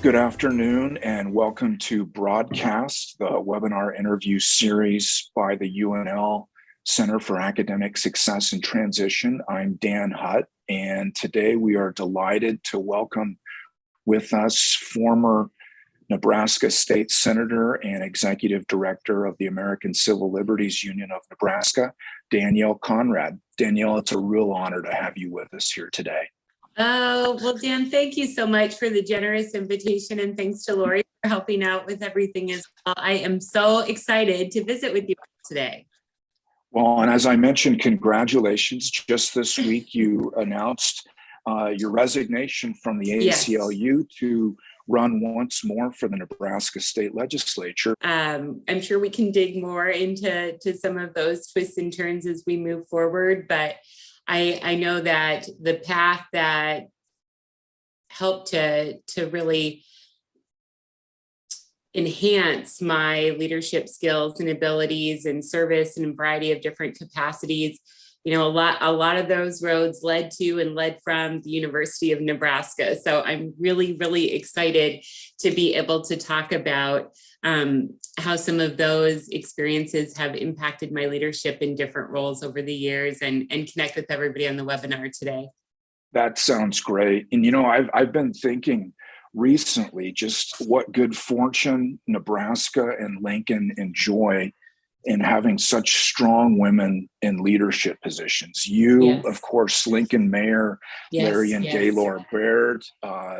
Good afternoon and welcome to BroadCAST, the webinar interview series by the UNL Center for Academic Success and Transition. I'm Dan Hutt, and today we are delighted to welcome with us former Nebraska State Senator and Executive Director of the American Civil Liberties Union of Nebraska, Danielle Conrad. Danielle, it's a real honor to have you with us here today. Oh, well, Dan, thank you so much for the generous invitation, and thanks to Lori for helping out with everything as well. I am so excited to visit with you today. Well, and as I mentioned, congratulations. Just this week, you announced your resignation from the ACLU to run once more for the Nebraska State Legislature. I'm sure we can dig more into some of those twists and turns as we move forward, but I know that the path that helped to really enhance my leadership skills and abilities and service in a variety of different capacities, you know, a lot of those roads led to and led from the University of Nebraska. So I'm really, really excited to be able to talk about how some of those experiences have impacted my leadership in different roles over the years and connect with everybody on the webinar today. That sounds great. And, you know, I've been thinking recently just what good fortune Nebraska and Lincoln enjoy in having such strong women in leadership positions. You, of course, Lincoln Mayor, Larry and Gaylord Baird,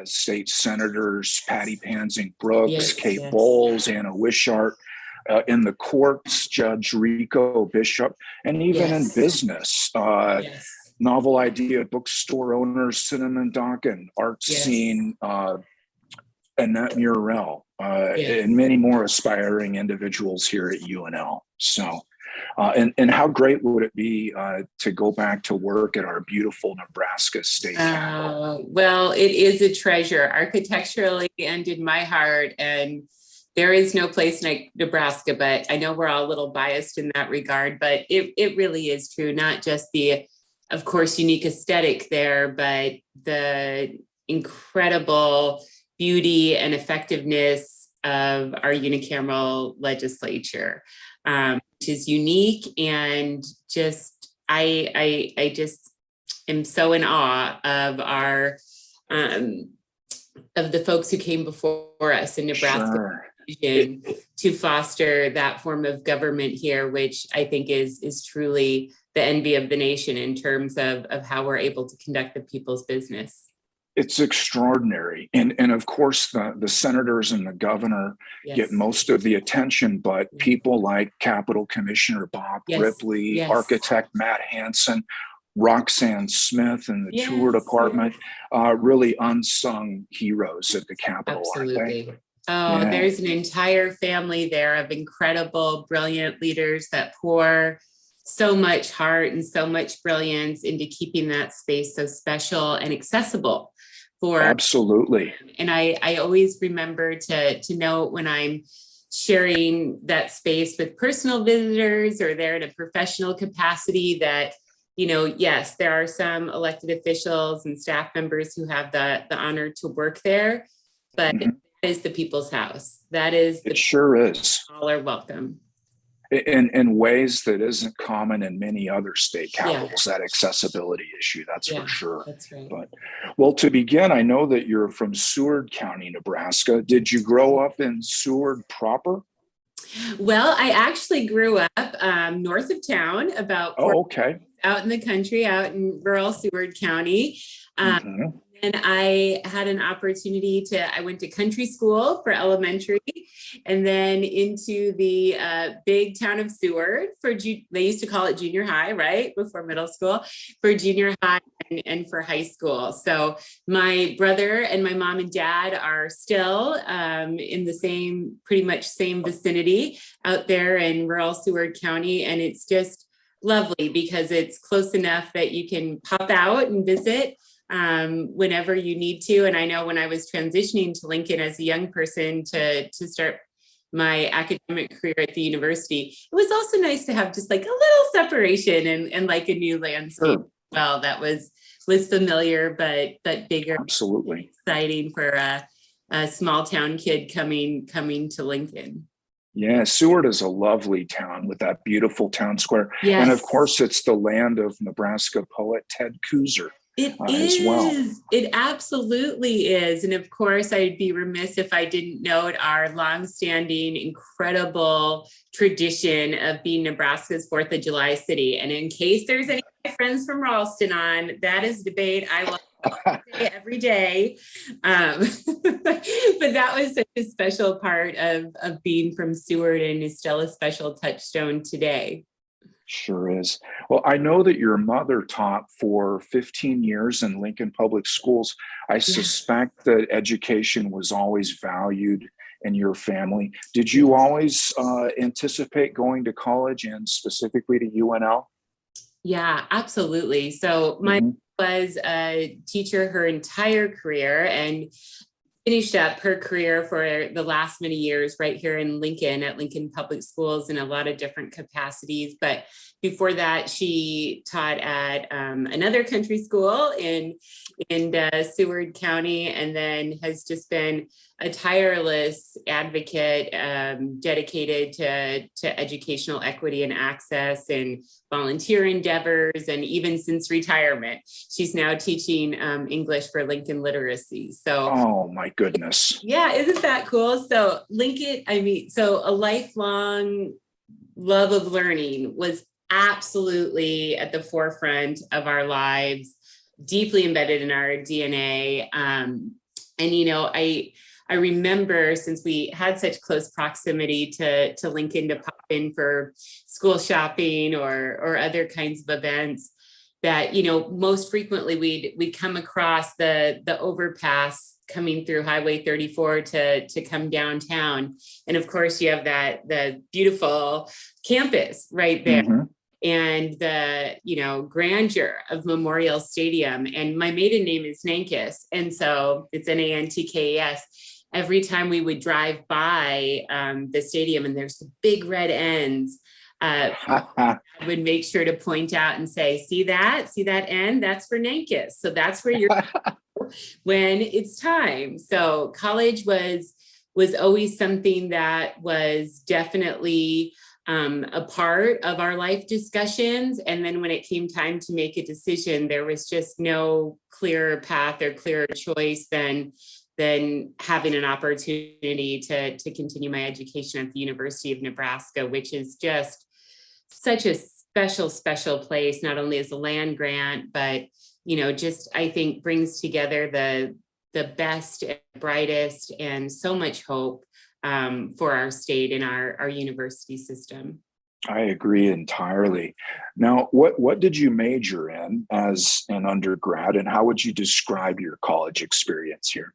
state senators, Patty Pansing Brooks, Kate Bowles, Anna Wishart, in the courts, Judge Rico Bishop, and even in business, novel idea bookstore owners, Cinnamon Duncan, art scene, Annette Murrell, and many more aspiring individuals here at UNL. So, and how great would it be to go back to work at our beautiful Nebraska State Capitol? Well, it is a treasure, architecturally and in my heart. And there is no place like Nebraska, but I know we're all a little biased in that regard, but it really is true. Not just the, of course, unique aesthetic there, but the incredible beauty and effectiveness of our unicameral legislature, which is unique, and just I just am so in awe of our of the folks who came before us in Nebraska to foster that form of government here, which I think is truly the envy of the nation in terms of how we're able to conduct the people's business. It's extraordinary. And of course, the senators and the governor get most of the attention, but people like Capitol Commissioner Bob Ripley, architect Matt Hansen, Roxanne Smith in the tour department, really unsung heroes at the Capitol, aren't they? Oh, there's an entire family there of incredible, brilliant leaders that pour so much heart and so much brilliance into keeping that space so special and accessible for. Absolutely. And I always remember to note when I'm sharing that space with personal visitors or they're in a professional capacity that, you know, yes, there are some elected officials and staff members who have the honor to work there, but that is the people's house. That is. It sure is. All are welcome. In ways that isn't common in many other state capitals, that accessibility issue, that's for sure. That's right. But, well, to begin, I know that you're from Seward County, Nebraska. Did you grow up in Seward proper? Well, I actually grew up north of town, about out in the country, out in rural Seward County. And I had an opportunity I went to country school for elementary and then into the big town of Seward they used to call it junior high, right? Before middle school, for junior high and for high school. So my brother and my mom and dad are still in the pretty much same vicinity out there in rural Seward County. And it's just lovely because it's close enough that you can pop out and visit whenever you need to. And I know when I was transitioning to Lincoln as a young person to start my academic career at the university, it was also nice to have just like a little separation and like a new landscape. Well, that was familiar, but bigger. Absolutely. Exciting for a small town kid coming to Lincoln. Yeah, Seward is a lovely town with that beautiful town square. Yes. And of course, it's the land of Nebraska poet Ted Kooser. It is. As well. It absolutely is. And of course, I'd be remiss if I didn't note our longstanding, incredible tradition of being Nebraska's 4th of July city. And in case there's any friends from Ralston on, that is debate I will say every day. But that was such a special part of being from Seward, and is still a special touchstone today. Sure is. Well, I know that your mother taught for 15 years in Lincoln Public Schools. I suspect that education was always valued in your family. Did you always anticipate going to college, and specifically to UNL? Yeah, absolutely. So my mom was a teacher her entire career, and finished up her career for the last many years right here in Lincoln at Lincoln Public Schools in a lot of different capacities. But before that, she taught at another country school in Seward County, and then has just been a tireless advocate dedicated to educational equity and access and volunteer endeavors. And even since retirement, she's now teaching English for Lincoln literacy. So, oh my goodness. Yeah, isn't that cool? So Lincoln, so a lifelong love of learning was absolutely at the forefront of our lives, deeply embedded in our DNA. And, I remember, since we had such close proximity to Lincoln to pop in for school shopping or other kinds of events, that, most frequently we'd come across the overpass coming through Highway 34 to come downtown. And of course you have the beautiful campus right there. Mm-hmm. And the, grandeur of Memorial Stadium. And my maiden name is Nankis. And so it's Nantkes. Every time we would drive by the stadium and there's the big red ends, I would make sure to point out and say, see that end? That's for Nankis. So that's where you're when it's time. So college was always something that was definitely a part of our life discussions. And then when it came time to make a decision, there was just no clearer path or clearer choice than having an opportunity to continue my education at the University of Nebraska, which is just such a special place, not only as a land grant, but, just, I think, brings together the best and brightest and so much hope for our state and our university system. I agree entirely. Now, what did you major in as an undergrad, and how would you describe your college experience here?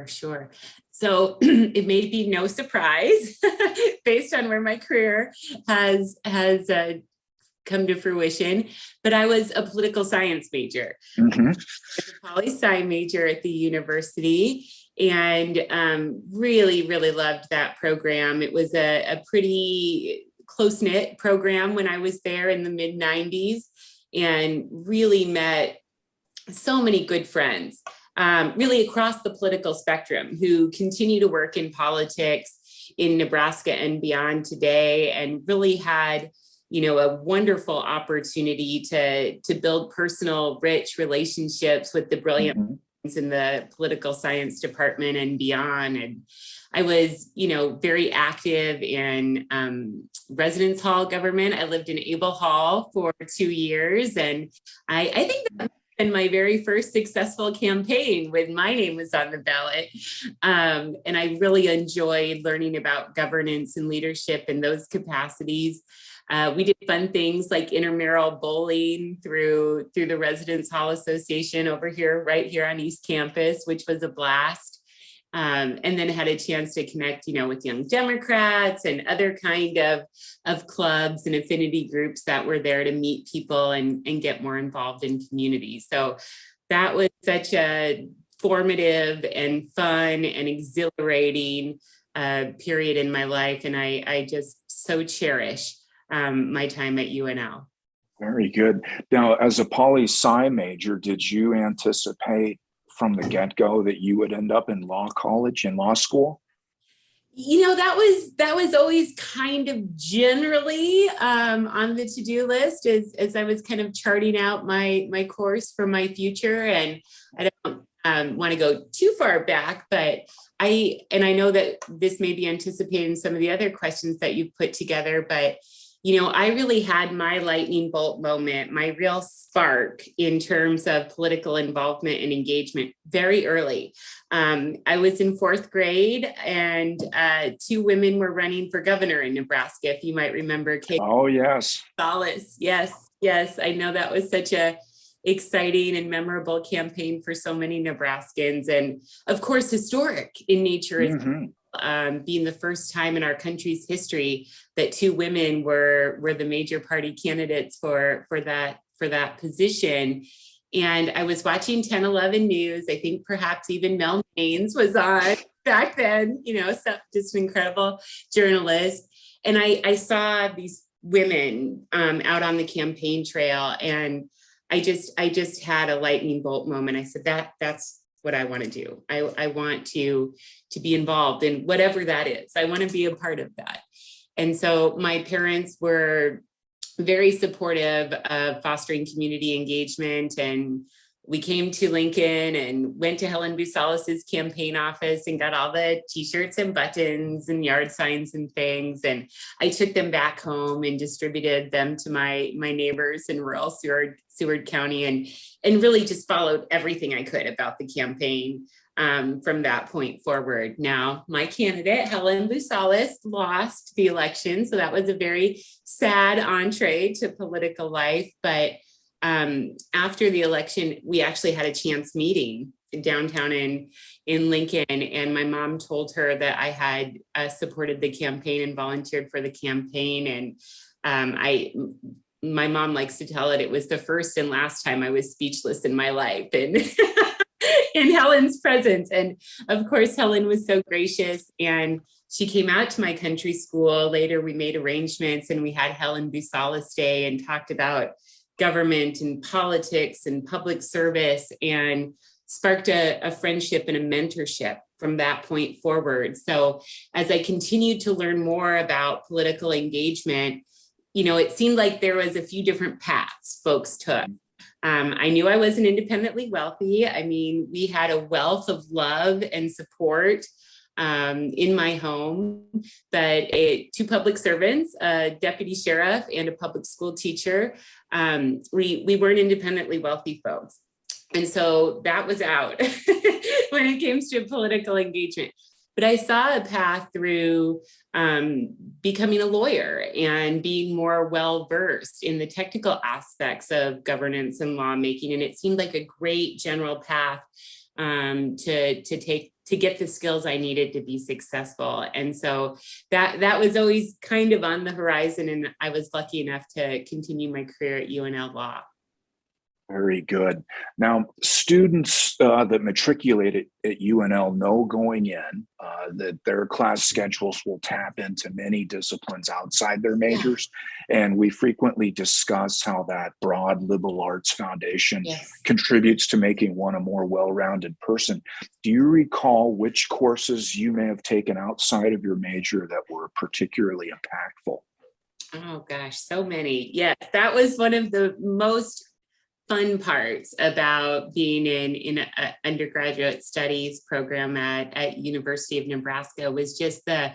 Sure. So it may be no surprise based on where my career has come to fruition, but I was a political science major. Mm-hmm. I was a poli-sci major at the university, and really loved that program. It was a pretty close-knit program when I was there in the mid-90s, and really met so many good friends, really across the political spectrum, who continue to work in politics in Nebraska and beyond today, and really had a wonderful opportunity to build personal, rich relationships with the brilliant minds in the political science department and beyond. And I was, very active in residence hall government. I lived in Abel Hall for 2 years. And I think that in my very first successful campaign when my name was on the ballot. And I really enjoyed learning about governance and leadership in those capacities. We did fun things like intramural bowling through the Residence Hall Association right here on East Campus, which was a blast. And then had a chance to connect, with Young Democrats and other kind of clubs and affinity groups that were there to meet people and get more involved in communities. So that was such a formative and fun and exhilarating period in my life. And I just so cherish my time at UNL. Very good. Now, as a poli-sci major, did you anticipate from the get-go that you would end up in law college and law school? That was always kind of generally on the to-do list as I was kind of charting out my course for my future. And I don't want to go too far back, but I know that this may be anticipating some of the other questions that you've put together, but I really had my lightning bolt moment, my real spark in terms of political involvement and engagement very early. I was in 4th grade and 2 women were running for governor in Nebraska, if you might remember. Oh, yes. Solace. Yes. I know that was such a exciting and memorable campaign for so many Nebraskans, and of course, historic in nature as being the first time in our country's history that 2 women were the major party candidates for that position. And I was watching 10/11 news. I think perhaps even Mel Maines was on back then, so just an incredible journalist. And I saw these women out on the campaign trail, and I just had a lightning bolt moment. I said, that's what I want to do. I want to be involved in whatever that is. I want to be a part of that. And so my parents were very supportive of fostering community engagement. And we came to Lincoln and went to Helen Busalis's campaign office and got all the t-shirts and buttons and yard signs and things. And I took them back home and distributed them to my neighbors in rural Seward County, and really just followed everything I could about the campaign from that point forward. Now, my candidate, Helen Busalis, lost the election. So that was a very sad entree to political life. But after the election, we actually had a chance meeting downtown in Lincoln, and my mom told her that I had supported the campaign and volunteered for the campaign. And my mom likes to tell it was the first and last time I was speechless in my life, and in Helen's presence. And of course, Helen was so gracious, and she came out to my country school. Later, we made arrangements and we had Helen Busalis Day and talked about government and politics and public service, and sparked a friendship and a mentorship from that point forward. So as I continued to learn more about political engagement, it seemed like there was a few different paths folks took. I knew I wasn't independently wealthy. I mean, we had a wealth of love and support in my home, but 2 public servants, a deputy sheriff and a public school teacher. We weren't independently wealthy folks. And so that was out when it came to political engagement. But I saw a path through becoming a lawyer and being more well-versed in the technical aspects of governance and lawmaking. And it seemed like a great general path to get the skills I needed to be successful. And so that was always kind of on the horizon. And I was lucky enough to continue my career at UNL Law. Very good. Now, students that matriculate at UNL know going in that their class schedules will tap into many disciplines outside their majors. Yeah. And we frequently discuss how that broad liberal arts foundation contributes to making one a more well-rounded person. Do you recall which courses you may have taken outside of your major that were particularly impactful? Oh, gosh, so many. Yes, that was one of the most fun parts about being in an undergraduate studies program at University of Nebraska was just the,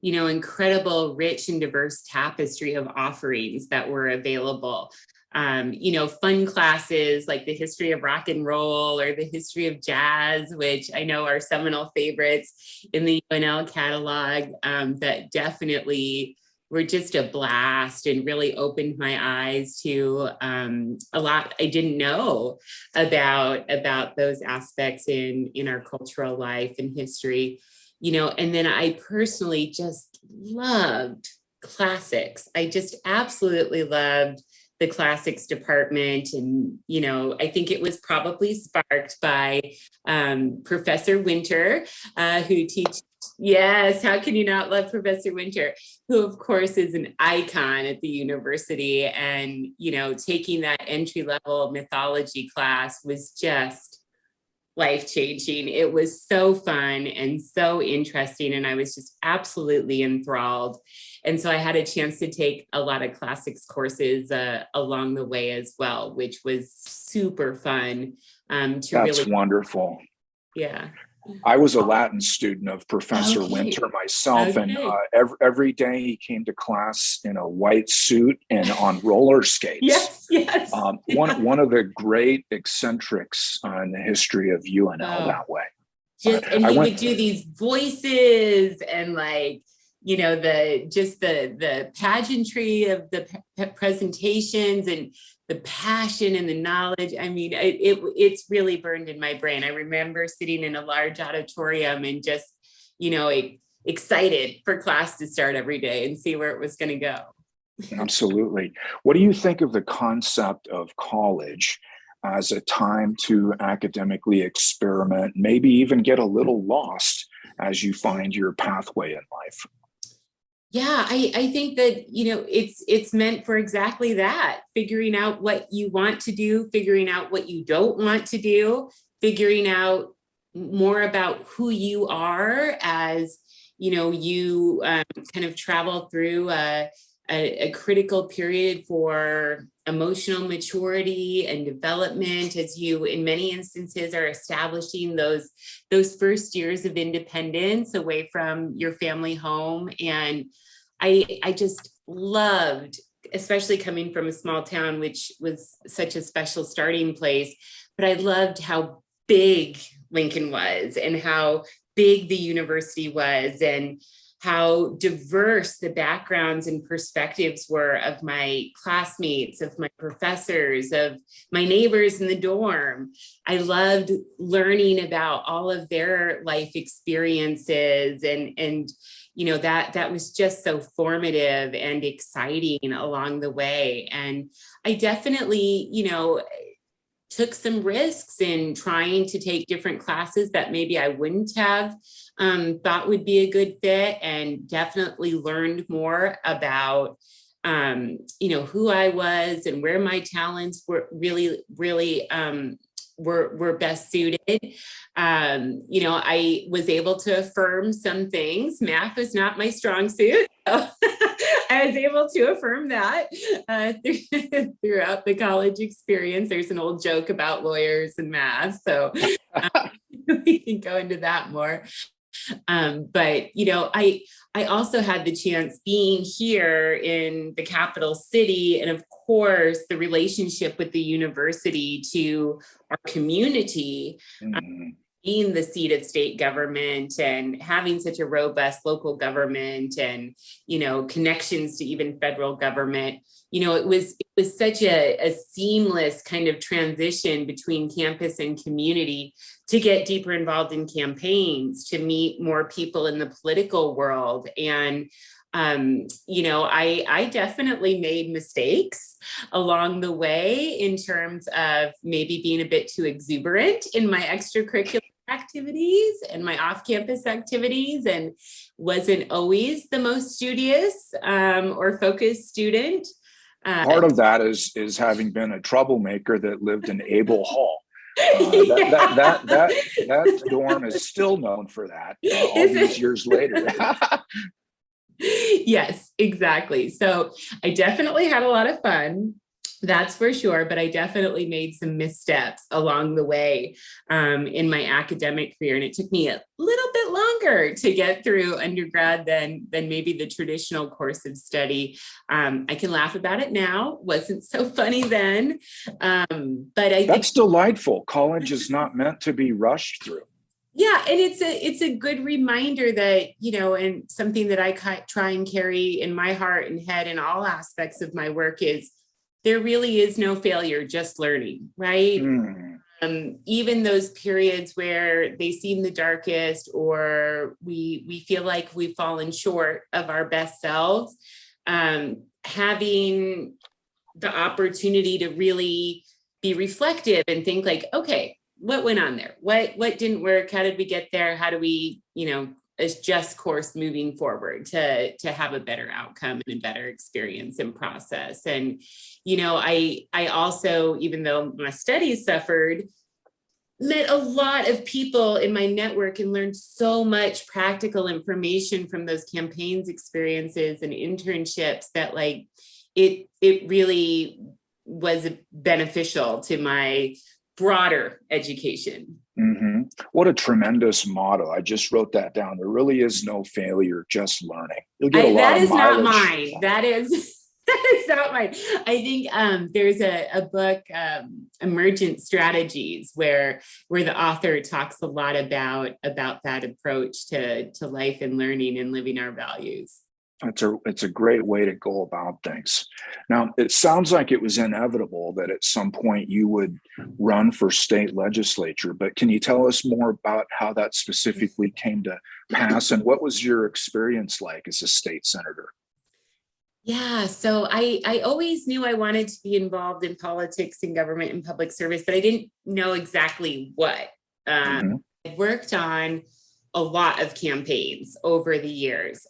incredible, rich and diverse tapestry of offerings that were available. Fun classes like the history of rock and roll or the history of jazz, which I know are seminal favorites in the UNL catalog, that definitely were just a blast and really opened my eyes to a lot I didn't know about those aspects in our cultural life and history, and then I personally just loved classics. I just absolutely loved the classics department. And, I think it was probably sparked by Professor Winter, who teaches. Yes, how can you not love Professor Winter, who of course is an icon at the university, and taking that entry-level mythology class was just life-changing. It was so fun and so interesting, and I was just absolutely enthralled. And so I had a chance to take a lot of classics courses along the way as well, which was super fun. That's wonderful. Yeah. I was a Latin student of Professor Winter myself, and every day he came to class in a white suit and on roller skates. Yes. One of the great eccentrics in the history of UNL that way. And he would do these voices and like, you know, the pageantry of the presentations and the passion and the knowledge. I mean, it's really burned in my brain. I remember sitting in a large auditorium and just, you know, excited for class to start every day and see where it was going to go. Absolutely. What do you think of the concept of college as a time to academically experiment, maybe even get a little lost as you find your pathway in life? Yeah, I think that, you know, it's meant for exactly that, figuring out what you want to do, figuring out what you don't want to do, figuring out more about who you are as, you know, you kind of travel through a critical period for emotional maturity and development as you, in many instances, are establishing those first years of independence away from your family home. And I just loved, especially coming from a small town, which was such a special starting place, but I loved how big Lincoln was and how big the university was and how diverse the backgrounds and perspectives were of my classmates, of my professors, of my neighbors in the dorm. I loved learning about all of their life experiences and you know, that was just so formative and exciting along the way. And I definitely, you know, took some risks in trying to take different classes that maybe I wouldn't have thought would be a good fit, and definitely learned more about, you know, who I was and where my talents were really were best suited. You know, I was able to affirm some things. Math was not my strong suit. So I was able to affirm that throughout the college experience. There's an old joke about lawyers and math, so we can go into that more. But, you know, I also had the chance being here in the capital city, and of course, the relationship with the university to our community, being the seat of state government and having such a robust local government and, you know, connections to even federal government. You know, it was such a seamless kind of transition between campus and community to get deeper involved in campaigns, to meet more people in the political world. And, you know, I definitely made mistakes along the way in terms of maybe being a bit too exuberant in my extracurricular activities and my off-campus activities, and wasn't always the most studious or focused student. Part of that is having been a troublemaker that lived in Abel Hall. That dorm is still known for that all these years later. Yes, exactly. So I definitely had a lot of fun. That's for sure. But I definitely made some missteps along the way in my academic career. And it took me a little bit longer to get through undergrad than maybe the traditional course of study. I can laugh about it now. Wasn't so funny then. But I That's delightful. College is not meant to be rushed through. Yeah, and it's a good reminder that, you know, and something that I try and carry in my heart and head in all aspects of my work is there really is no failure, just learning, right? Even those periods where they seem the darkest, or we feel like we've fallen short of our best selves, having the opportunity to really be reflective and think like, okay, what went on there? What didn't work? How did we get there? How do we, you know, adjust course moving forward to have a better outcome and a better experience and process? And, you know, I also, even though my studies suffered, met a lot of people in my network and learned so much practical information from those campaigns experiences and internships that like it really was beneficial to my broader education. Mm-hmm. What a tremendous motto. I just wrote that down. There really is no failure, just learning. You'll get a lot of mileage. That is not mine. That is not mine. I think there's a book, Emergent Strategies, where the author talks a lot about that approach to life and learning and living our values. It's a great way to go about things. Now, it sounds like it was inevitable that at some point you would run for state legislature, but can you tell us more about how that specifically came to pass and what was your experience like as a state senator? Yeah, so I always knew I wanted to be involved in politics and government and public service, but I didn't know exactly what. I worked on a lot of campaigns over the years,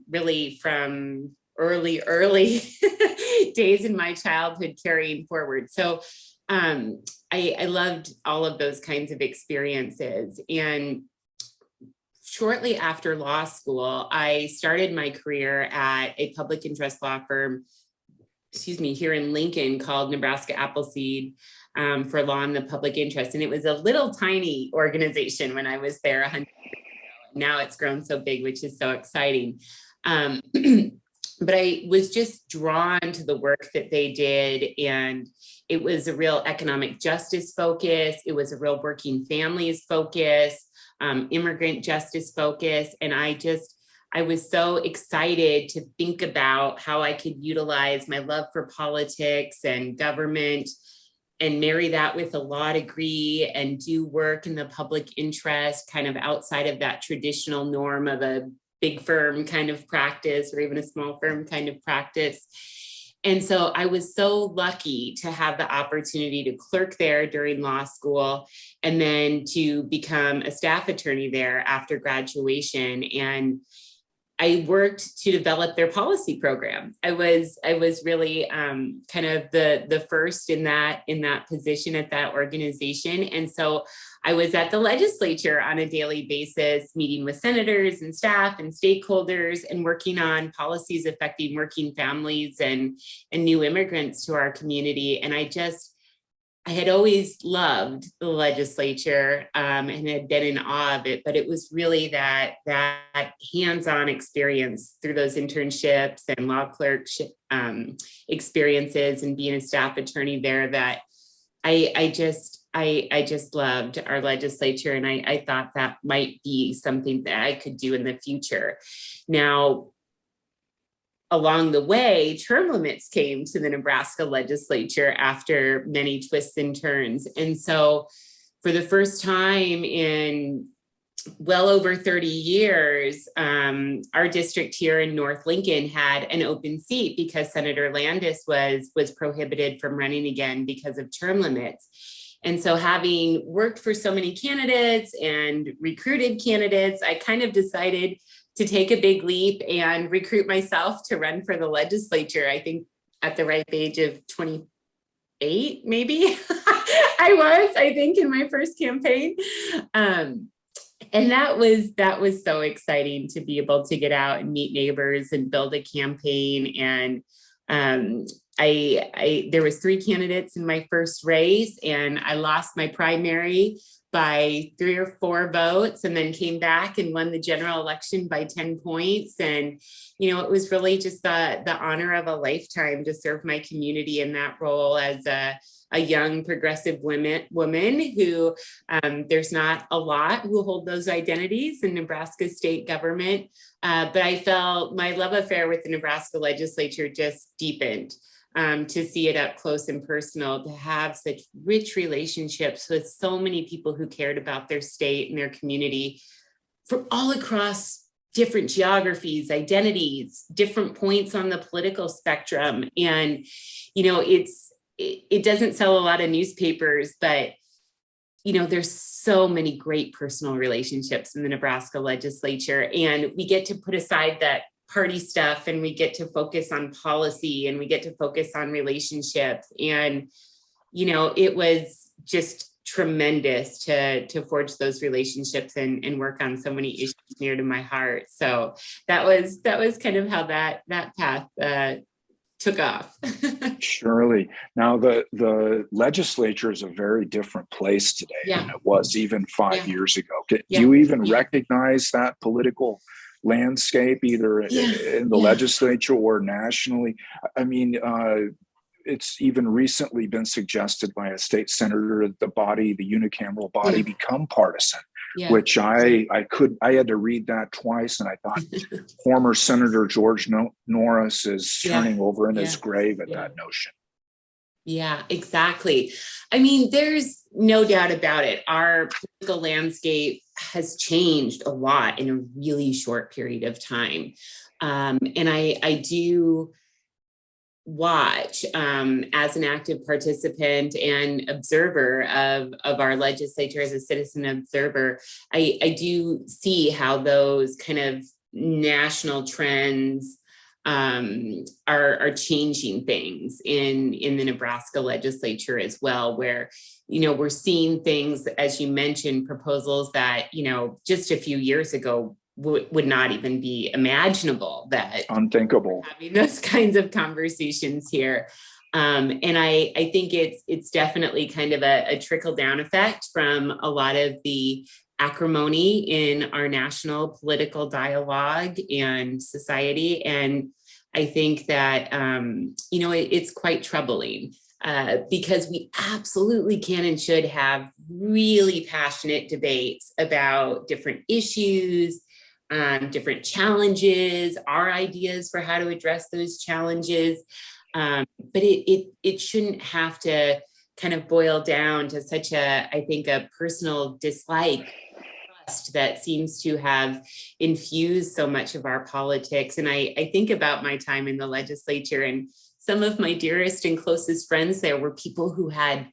really from early days in my childhood carrying forward. So I loved all of those kinds of experiences. And shortly after law school, I started my career at a public interest law firm, here in Lincoln, called Nebraska Appleseed, for law in the public interest. And it was a little tiny organization when I was there 100 years ago. Now it's grown so big, which is so exciting. But I was just drawn to the work that they did. And it was a real economic justice focus. It was a real working families focus, immigrant justice focus. And I was so excited to think about how I could utilize my love for politics and government and marry that with a law degree and do work in the public interest, kind of outside of that traditional norm of a big firm kind of practice or even a small firm kind of practice. And so I was so lucky to have the opportunity to clerk there during law school and then to become a staff attorney there after graduation. And I worked to develop their policy program. I was really kind of the first in that position at that organization. And so I was at the legislature on a daily basis, meeting with senators and staff and stakeholders and working on policies affecting working families and new immigrants to our community. And I had always loved the legislature and had been in awe of it, but it was really that hands-on experience through those internships and law clerkship experiences and being a staff attorney there that I just loved our legislature. And I thought that might be something that I could do in the future. Now, along the way, term limits came to the Nebraska legislature after many twists and turns. And so for the first time in well over 30 years, our district here in North Lincoln had an open seat because Senator Landis was prohibited from running again because of term limits. And so having worked for so many candidates and recruited candidates, I kind of decided to take a big leap and recruit myself to run for the legislature. I think at the ripe age of 28, maybe I think in my first campaign. And that was so exciting to be able to get out and meet neighbors and build a campaign. And there was 3 candidates in my first race, and I lost my primary by 3 or 4 votes and then came back and won the general election by 10 points. And, it was really just the honor of a lifetime to serve my community in that role as a young progressive woman who there's not a lot who hold those identities in Nebraska state government. But I felt my love affair with the Nebraska legislature just deepened. To see it up close and personal, to have such rich relationships with so many people who cared about their state and their community from all across different geographies, identities, different points on the political spectrum. And, it doesn't sell a lot of newspapers, but, there's so many great personal relationships in the Nebraska legislature, and we get to put aside that party stuff and we get to focus on policy and we get to focus on relationships. And, it was just tremendous to forge those relationships and work on so many issues near to my heart. So that was kind of how that path took off. Surely. Now the legislature is a very different place today than it was even 5 years ago. Do you even recognize that political landscape, either in the legislature or nationally? I mean, it's even recently been suggested by a state senator that the unicameral body become partisan, which I had to read that twice. And I thought former Senator George Norris is turning over in his grave at that notion. Yeah, exactly. I mean, there's no doubt about it. Our political landscape has changed a lot in a really short period of time. And I do watch as an active participant and observer of our legislature, as a citizen observer, I do see how those kind of national trends are changing things in the Nebraska legislature as well, where, we're seeing things, as you mentioned, proposals that, just a few years ago would not even be imaginable, that unthinkable, having those kinds of conversations here. And I think it's definitely kind of a trickle down effect from a lot of the acrimony in our national political dialogue and society. And I think that, it's quite troubling because we absolutely can and should have really passionate debates about different issues, different challenges, our ideas for how to address those challenges. But it shouldn't have to kind of boil down to such I think a personal dislike that seems to have infused so much of our politics. And I think about my time in the legislature, and some of my dearest and closest friends there were people who had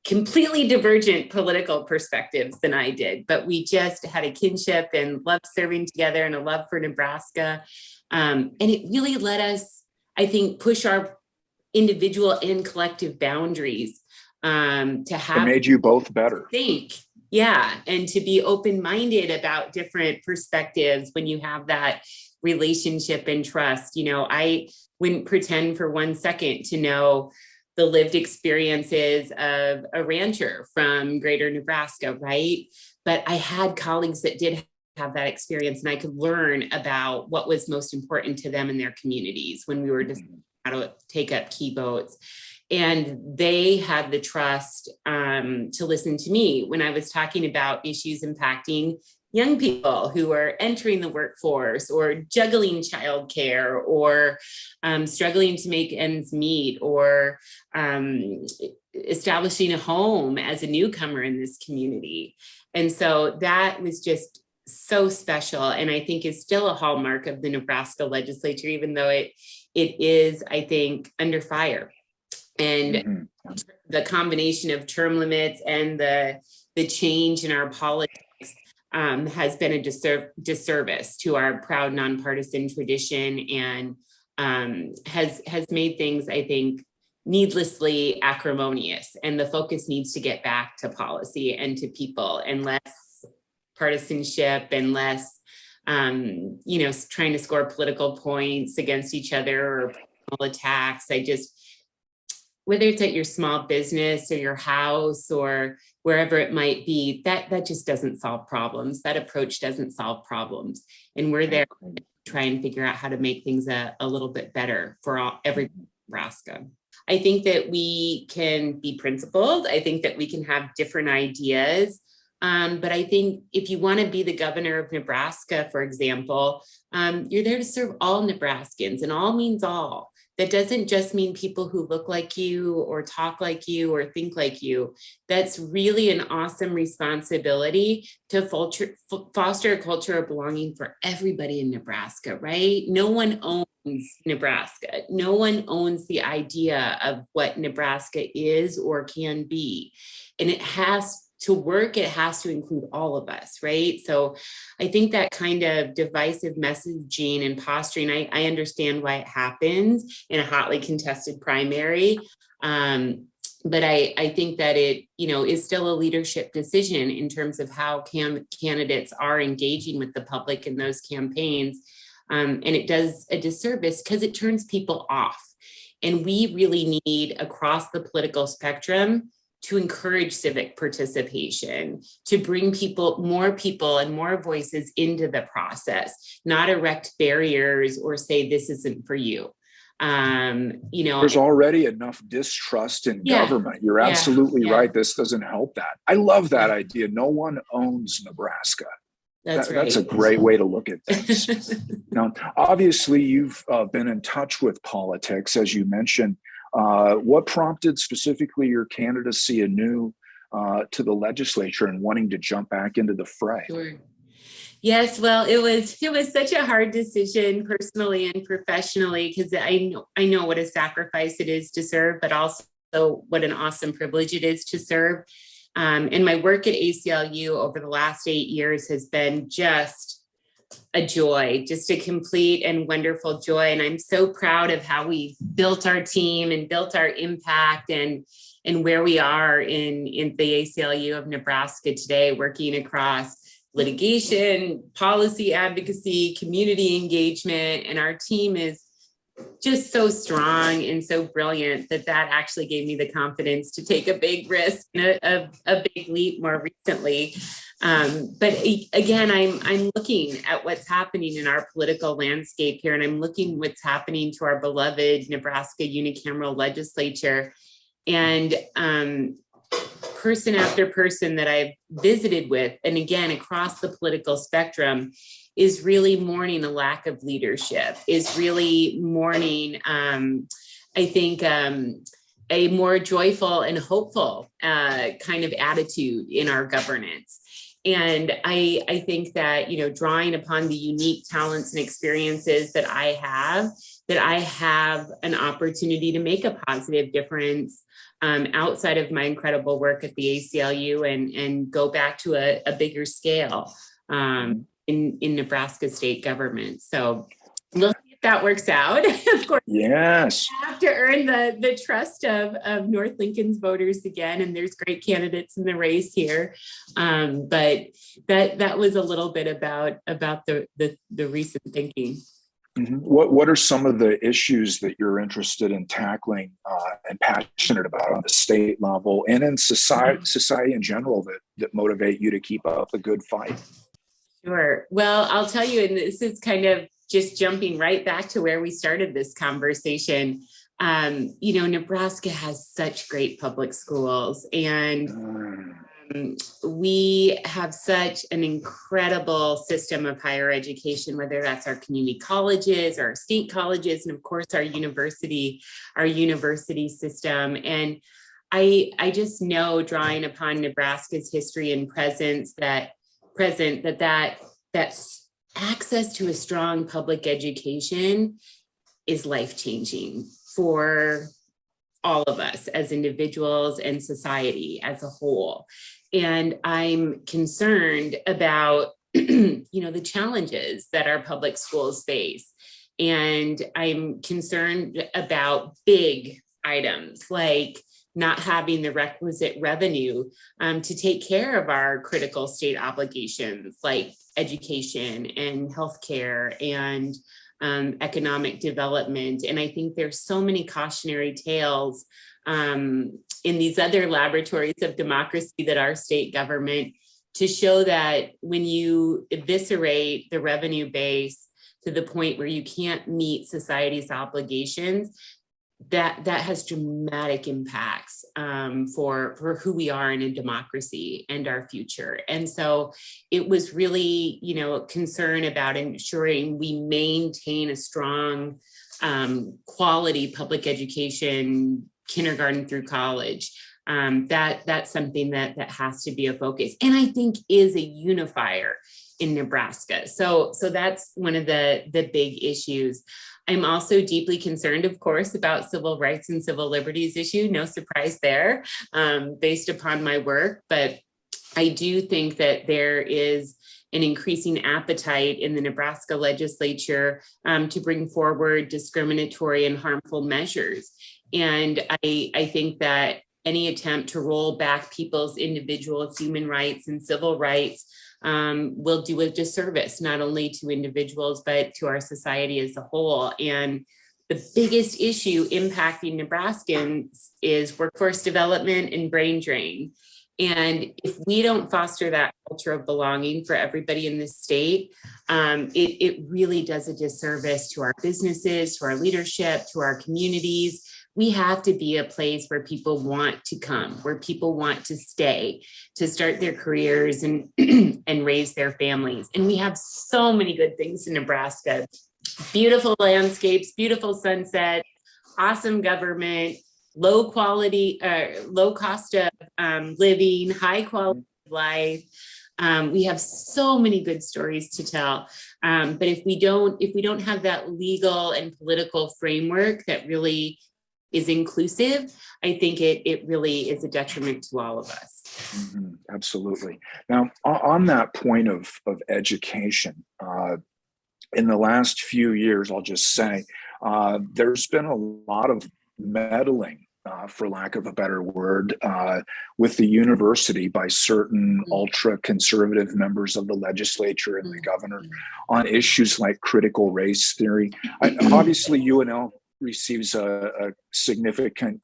completely divergent political perspectives than I did, but we just had a kinship and loved serving together and a love for Nebraska. And it really let us, I think, push our individual and collective boundaries to have— It made you both better. And to be open-minded about different perspectives when you have that relationship and trust. I wouldn't pretend for 1 second to know the lived experiences of a rancher from greater Nebraska, right? But I had colleagues that did have that experience, and I could learn about what was most important to them in their communities when we were deciding how to take up key votes. And they had the trust to listen to me when I was talking about issues impacting young people who are entering the workforce or juggling childcare or struggling to make ends meet or establishing a home as a newcomer in this community. And so that was just so special, and I think is still a hallmark of the Nebraska legislature, even though it is, I think, under fire. And the combination of term limits and the change in our politics has been a disservice to our proud nonpartisan tradition, and has made things, I think, needlessly acrimonious. And the focus needs to get back to policy and to people, and less partisanship and less, trying to score political points against each other or personal attacks. Whether it's at your small business or your house or wherever it might be, that just doesn't solve problems. That approach doesn't solve problems. And we're there to try and figure out how to make things a little bit better for every Nebraska. I think that we can be principled. I think that we can have different ideas. But I think if you want to be the governor of Nebraska, for example, you're there to serve all Nebraskans, and all means all. That doesn't just mean people who look like you or talk like you or think like you. That's really an awesome responsibility to foster a culture of belonging for everybody in Nebraska, right? No one owns Nebraska. No one owns the idea of what Nebraska is or can be. And it has to work, it has to include all of us, right? So I think that kind of divisive messaging and posturing, I understand why it happens in a hotly contested primary. I think that it, is still a leadership decision in terms of how candidates are engaging with the public in those campaigns. And it does a disservice because it turns people off. And we really need, across the political spectrum, to encourage civic participation, to bring more people and more voices into the process, not erect barriers or say this isn't for you. There's already enough distrust in government. You're absolutely right. This doesn't help that. I love that idea. No one owns Nebraska. That's right. That's a great way to look at things. Now, obviously, you've been in touch with politics, as you mentioned. What prompted specifically your candidacy anew to the legislature and wanting to jump back into the fray? Sure. Yes, well, it was such a hard decision personally and professionally, because I know what a sacrifice it is to serve, but also what an awesome privilege it is to serve. And my work at ACLU over the last 8 years has been just a joy, just a complete and wonderful joy. And I'm so proud of how we've built our team and built our impact and where we are in the ACLU of Nebraska today, working across litigation, policy advocacy, community engagement. And our team is just so strong and so brilliant that actually gave me the confidence to take a big risk and a big leap more recently. But again, I'm looking at what's happening in our political landscape here, and I'm looking what's happening to our beloved Nebraska unicameral legislature. And person after person that I've visited with, and again, across the political spectrum, is really mourning a lack of leadership, is really mourning, I think, a more joyful and hopeful kind of attitude in our governance. And I think that, drawing upon the unique talents and experiences that I have an opportunity to make a positive difference outside of my incredible work at the ACLU and go back to a bigger scale in Nebraska state government. So we'll see if that works out. Of course, yes, I have to earn the trust of North Lincoln's voters again, and there's great candidates in the race here. But that was a little bit about the recent thinking. Mm-hmm. What are some of the issues that you're interested in tackling and passionate about on the state level and in society in general that motivate you to keep up a good fight? Sure. Well, I'll tell you, and this is kind of just jumping right back to where we started this conversation. Nebraska has such great public schools, and we have such an incredible system of higher education, whether that's our community colleges or our state colleges, and of course our university system. And I just know, drawing upon Nebraska's history and present that access to a strong public education is life-changing for all of us as individuals and society as a whole. And I'm concerned about, the challenges that our public schools face. And I'm concerned about big items like not having the requisite revenue to take care of our critical state obligations like education and healthcare and economic development. And I think there's so many cautionary tales in these other laboratories of democracy that our state government, to show that when you eviscerate the revenue base to the point where you can't meet society's obligations, that has dramatic impacts for who we are in a democracy and our future. And so it was really, concern about ensuring we maintain a strong quality public education, kindergarten through college. That's something that has to be a focus, and I think is a unifier in Nebraska. So that's one of the big issues. I'm also deeply concerned, of course, about civil rights and civil liberties issue. No surprise there, based upon my work. But I do think that there is an increasing appetite in the Nebraska legislature to bring forward discriminatory and harmful measures. And I think that any attempt to roll back people's individual human rights and civil rights will do a disservice, not only to individuals, but to our society as a whole. And the biggest issue impacting Nebraskans is workforce development and brain drain. And if we don't foster that culture of belonging for everybody in this state, it really does a disservice to our businesses, to our leadership, to our communities. We have to be a place where people want to come, where people want to stay, to start their careers and, and raise their families. And we have so many good things in Nebraska. Beautiful landscapes, beautiful sunsets, awesome government, low cost of living, high quality of life. We have so many good stories to tell. But if we don't have that legal and political framework that really is inclusive, I think it really is a detriment to all of us. Mm-hmm, absolutely. Now, on that point of education, in the last few years, I'll just say, there's been a lot of meddling, for lack of a better word, with the university by certain ultra-conservative members of the legislature and the governor on issues like critical race theory. Obviously, UNL receives a significant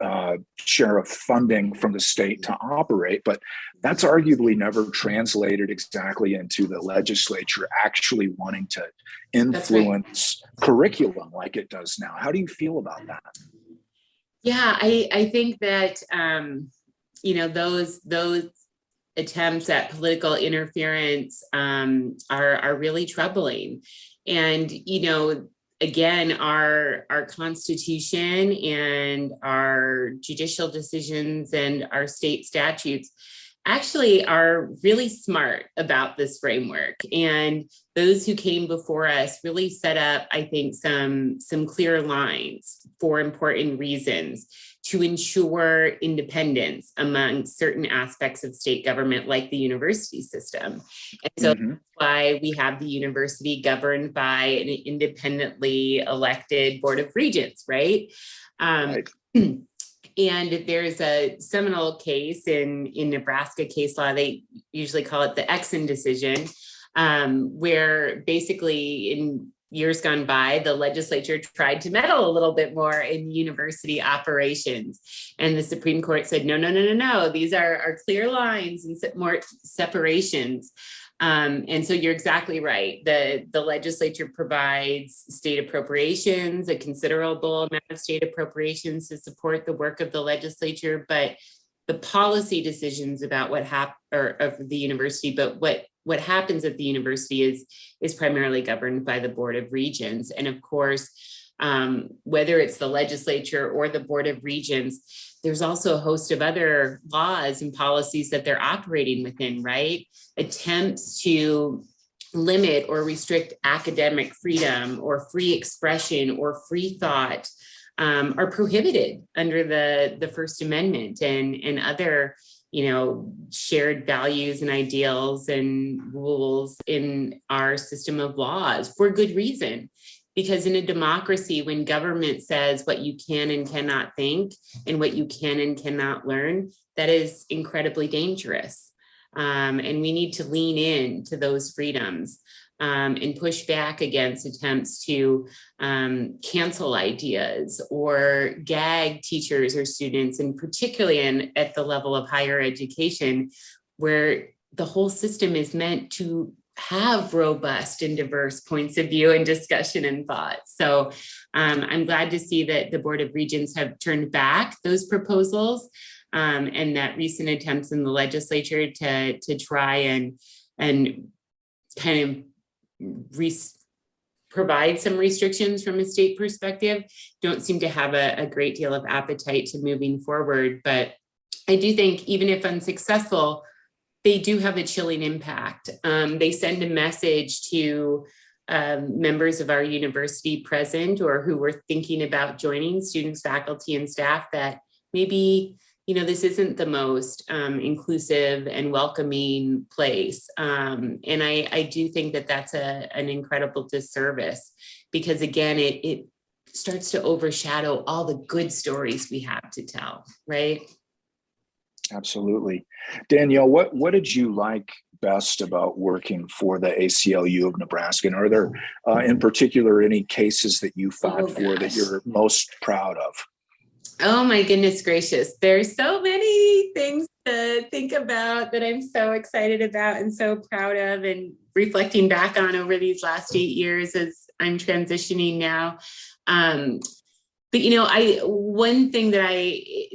share of funding from the state to operate, but that's arguably never translated exactly into the legislature actually wanting to influence curriculum like it does now. How do you feel about that? Yeah, I think that those attempts at political interference are really troubling. And again, our Constitution and our judicial decisions and our state statutes actually are really smart about this framework. And those who came before us really set up, I think, some clear lines for important reasons to ensure independence among certain aspects of state government, like the university system. And so that's why we have the university governed by an independently elected board of regents, right? Right. And there's a seminal case in Nebraska case law, they usually call it the Exon decision, where basically in years gone by, the legislature tried to meddle a little bit more in university operations. And the Supreme Court said, no, these are clear lines and more separations. And so you're exactly right. The legislature provides state appropriations, a considerable amount of state appropriations to support the work of the legislature, but the policy decisions about what of the university, but what happens at the university is primarily governed by the Board of Regents. And of course, whether it's the legislature or the Board of Regents, there's also a host of other laws and policies that they're operating within, right? Attempts to limit or restrict academic freedom or free expression or free thought are prohibited under the First Amendment and other shared values and ideals and rules in our system of laws for good reason. Because in a democracy, when government says what you can and cannot think and what you can and cannot learn, that is incredibly dangerous. And we need to lean in to those freedoms and push back against attempts to cancel ideas or gag teachers or students, and particularly at the level of higher education, where the whole system is meant to have robust and diverse points of view and discussion and thought. So I'm glad to see that the Board of Regents have turned back those proposals and that recent attempts in the legislature to try and kind of provide some restrictions from a state perspective don't seem to have a great deal of appetite to moving forward. But I do think even if unsuccessful, they do have a chilling impact. They send a message to members of our university present or who were thinking about joining, students, faculty, and staff, that maybe this isn't the most inclusive and welcoming place. And I do think that that's an incredible disservice, because again, it starts to overshadow all the good stories we have to tell, right? Absolutely. Danielle, what did you like best about working for the ACLU of Nebraska? And are there in particular any cases that you fought for that you're most proud of? Oh my goodness gracious. There's so many things to think about that I'm so excited about and so proud of, and reflecting back on over these last 8 years as I'm transitioning now. But one thing that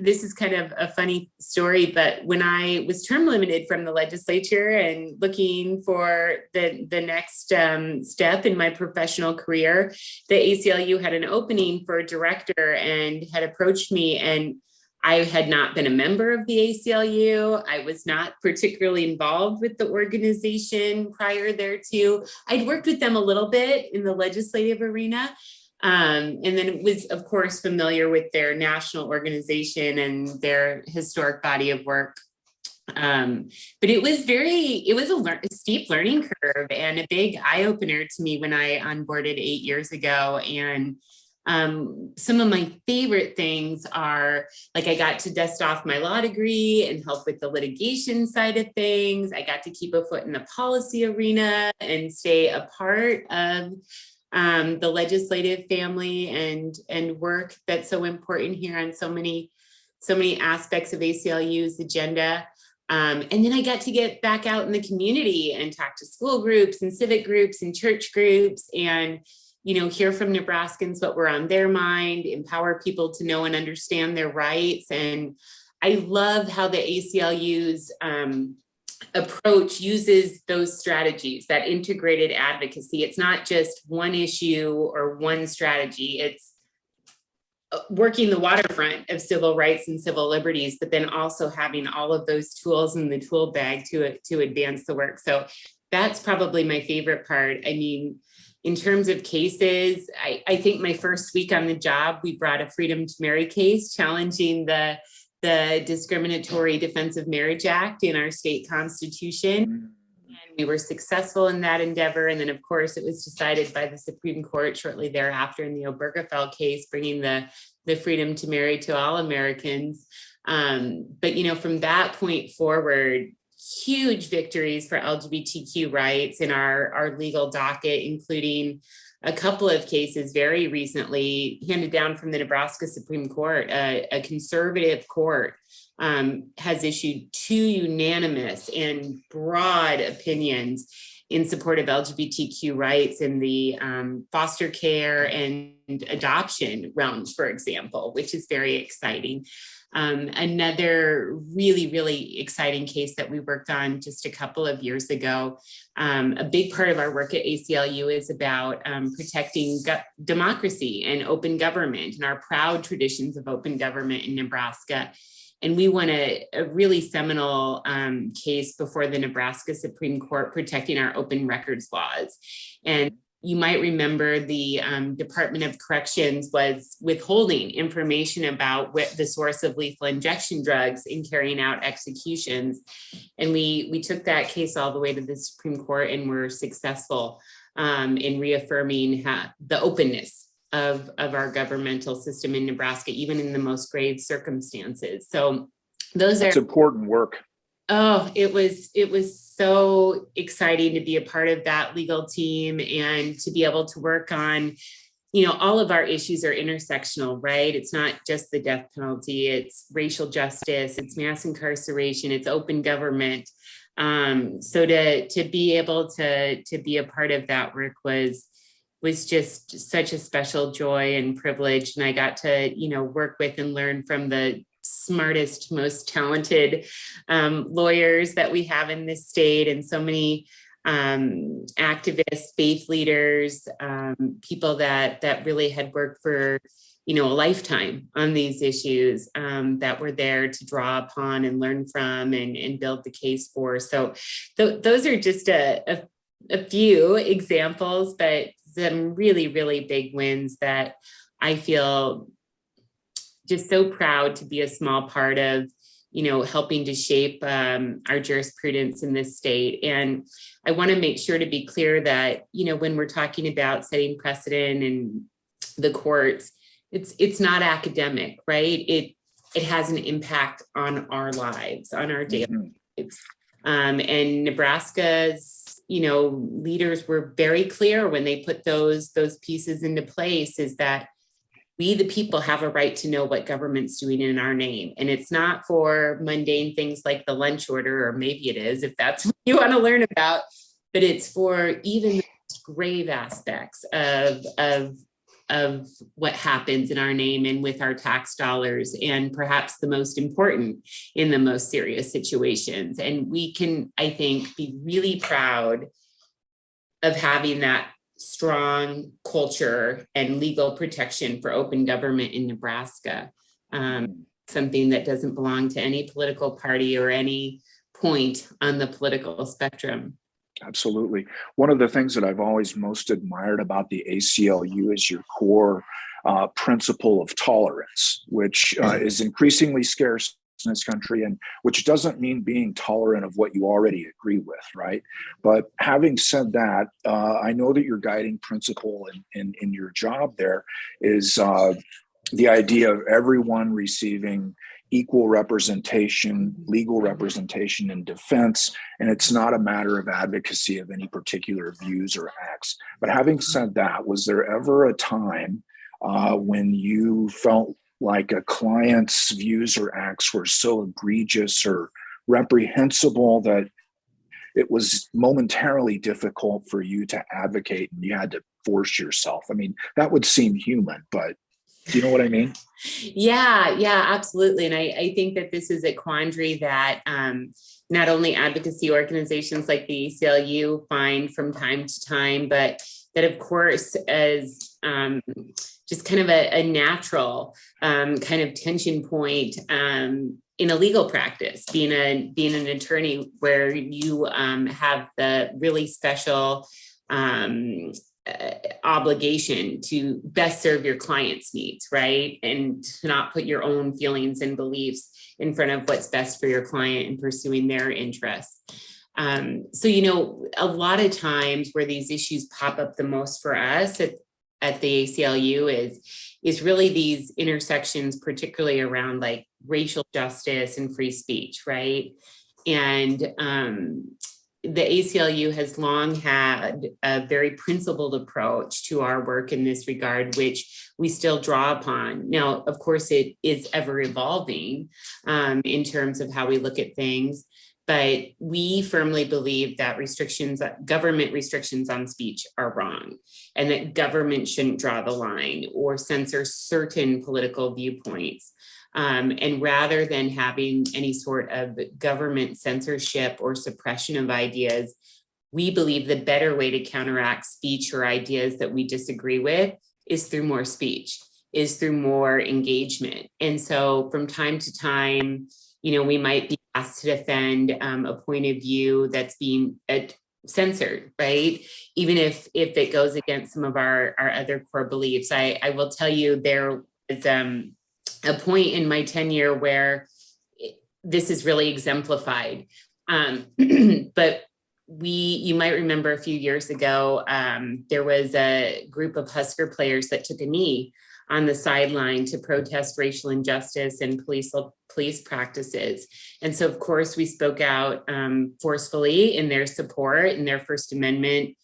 this is kind of a funny story, but when I was term limited from the legislature and looking for the next step in my professional career, the ACLU had an opening for a director and had approached me, and I had not been a member of the ACLU. I was not particularly involved with the organization prior thereto. I'd worked with them a little bit in the legislative arena. And then was, of course, familiar with their national organization and their historic body of work. But it was a steep learning curve and a big eye opener to me when I onboarded 8 years ago. And some of my favorite things are, like, I got to dust off my law degree and help with the litigation side of things. I got to keep a foot in the policy arena and stay a part of the legislative family and work that's so important here on so many aspects of ACLU's agenda. And then I got to get back out in the community and talk to school groups and civic groups and church groups and, hear from Nebraskans what were on their mind, empower people to know and understand their rights. And I love how the ACLU's approach uses those strategies, that integrated advocacy. It's not just one issue or one strategy. It's working the waterfront of civil rights and civil liberties, but then also having all of those tools in the tool bag to advance the work. So that's probably my favorite part. I mean, in terms of cases, I think my first week on the job, we brought a freedom to marry case challenging the Discriminatory Defense of Marriage Act in our state constitution. And we were successful in that endeavor. And then, of course, it was decided by the Supreme Court shortly thereafter in the Obergefell case, bringing the freedom to marry to all Americans. But, from that point forward, huge victories for LGBTQ rights in our legal docket, including a couple of cases very recently handed down from the Nebraska Supreme Court. A conservative court has issued 2 unanimous and broad opinions in support of LGBTQ rights in the foster care and adoption realms, for example, which is very exciting. Another really, really exciting case that we worked on just a couple of years ago. A big part of our work at ACLU is about protecting democracy and open government and our proud traditions of open government in Nebraska. And we won a really seminal case before the Nebraska Supreme Court protecting our open records laws. And you might remember the Department of Corrections was withholding information about the source of lethal injection drugs in carrying out executions. And we took that case all the way to the Supreme Court and were successful in reaffirming the openness of our governmental system in Nebraska, even in the most grave circumstances. So that's important work. Oh, it was so exciting to be a part of that legal team and to be able to work on, all of our issues are intersectional, right? It's not just the death penalty, it's racial justice, it's mass incarceration, it's open government. So to be able to be a part of that work was just such a special joy and privilege. And I got to, work with and learn from the smartest, most talented lawyers that we have in this state, and so many activists, faith leaders, people that really had worked for a lifetime on these issues, that were there to draw upon and learn from and build the case for. So those are just a few examples, but some really, really big wins that I feel just so proud to be a small part of, helping to shape our jurisprudence in this state. And I want to make sure to be clear that, when we're talking about setting precedent in the courts, it's not academic, right? it has an impact on our lives, on our daily lives. And Nebraska's, leaders were very clear when they put those pieces into place, is that we, the people, have a right to know what government's doing in our name. And it's not for mundane things like the lunch order, or maybe it is, if that's what you want to learn about, but it's for even the grave aspects of what happens in our name and with our tax dollars, and perhaps the most important in the most serious situations. And we can, I think, be really proud of having that strong culture and legal protection for open government in Nebraska. Something that doesn't belong to any political party or any point on the political spectrum. Absolutely. One of the things that I've always most admired about the ACLU is your core principle of tolerance, which is increasingly scarce in this country, and which doesn't mean being tolerant of what you already agree with, right? But having said that, I know that your guiding principle in your job there is the idea of everyone receiving equal representation, legal representation, and defense. And it's not a matter of advocacy of any particular views or acts. But having said that, was there ever a time when you felt like a client's views or acts were so egregious or reprehensible that it was momentarily difficult for you to advocate and you had to force yourself? I mean, that would seem human, but do you know what I mean? Yeah, absolutely. And I think that this is a quandary that not only advocacy organizations like the ACLU find from time to time, but that, of course, as just kind of a natural kind of tension point in a legal practice, being an attorney, where you have the really special obligation to best serve your client's needs, right? And to not put your own feelings and beliefs in front of what's best for your client and pursuing their interests. So, a lot of times where these issues pop up the most for us at the ACLU is really these intersections, particularly around like racial justice and free speech, right? And the ACLU has long had a very principled approach to our work in this regard, which we still draw upon. Now, of course, it is ever evolving in terms of how we look at things, but we firmly believe that government restrictions on speech are wrong, and that government shouldn't draw the line or censor certain political viewpoints. And rather than having any sort of government censorship or suppression of ideas, we believe the better way to counteract speech or ideas that we disagree with is through more speech, is through more engagement. And so from time to time, we might be asked to defend a point of view that's being censored, right? Even if it goes against some of our other core beliefs. I will tell you, there is a point in my tenure where this is really exemplified. But you might remember a few years ago, there was a group of Husker players that took a knee on the sideline to protest racial injustice and police practices. And so, of course, we spoke out forcefully in their support and their First Amendment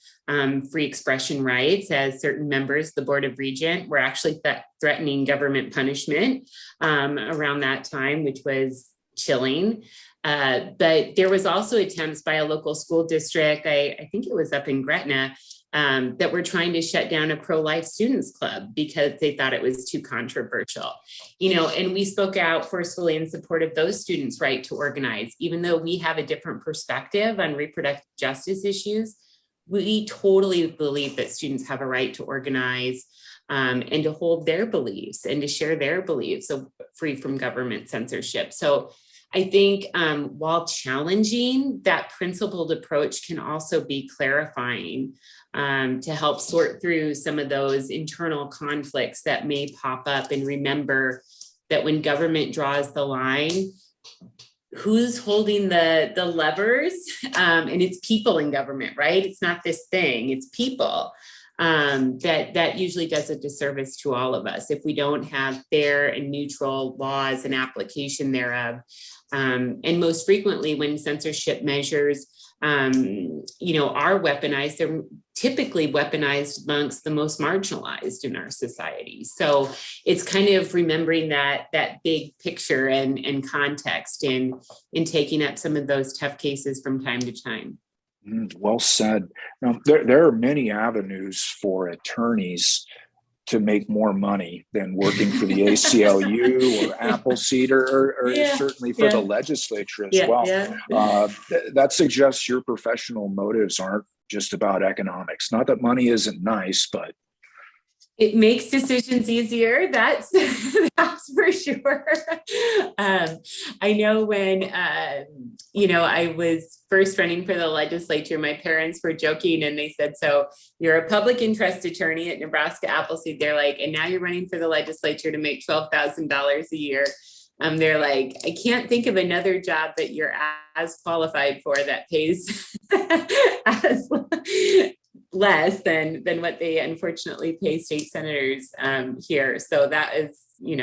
free expression rights, as certain members of the Board of Regent were actually threatening government punishment around that time, which was chilling. But there was also attempts by a local school district, I think it was up in Gretna, that were trying to shut down a pro-life students club because they thought it was too controversial. And we spoke out forcefully in support of those students' right to organize. Even though we have a different perspective on reproductive justice issues, we totally believe that students have a right to organize and to hold their beliefs and to share their beliefs, so free from government censorship. So I think while challenging, that principled approach can also be clarifying to help sort through some of those internal conflicts that may pop up. And remember that when government draws the line, who's holding the levers? And it's people in government, right? It's not this thing, it's people. that usually does a disservice to all of us if we don't have fair and neutral laws and application thereof. And most frequently when censorship measures are weaponized, they're typically weaponized amongst the most marginalized in our society. So it's kind of remembering that big picture and context in taking up some of those tough cases from time to time. Well said. Now, there are many avenues for attorneys to make more money than working for the ACLU or Appleseed or certainly for the legislature as well. That suggests your professional motives aren't just about economics. Not that money isn't nice, but it makes decisions easier. That's for sure. I know when, I was first running for the legislature, my parents were joking and they said, so you're a public interest attorney at Nebraska Appleseed. They're like, and now you're running for the legislature to make $12,000 a year. They're like, I can't think of another job that you're as qualified for that pays as less than what they unfortunately pay state senators here. So that is,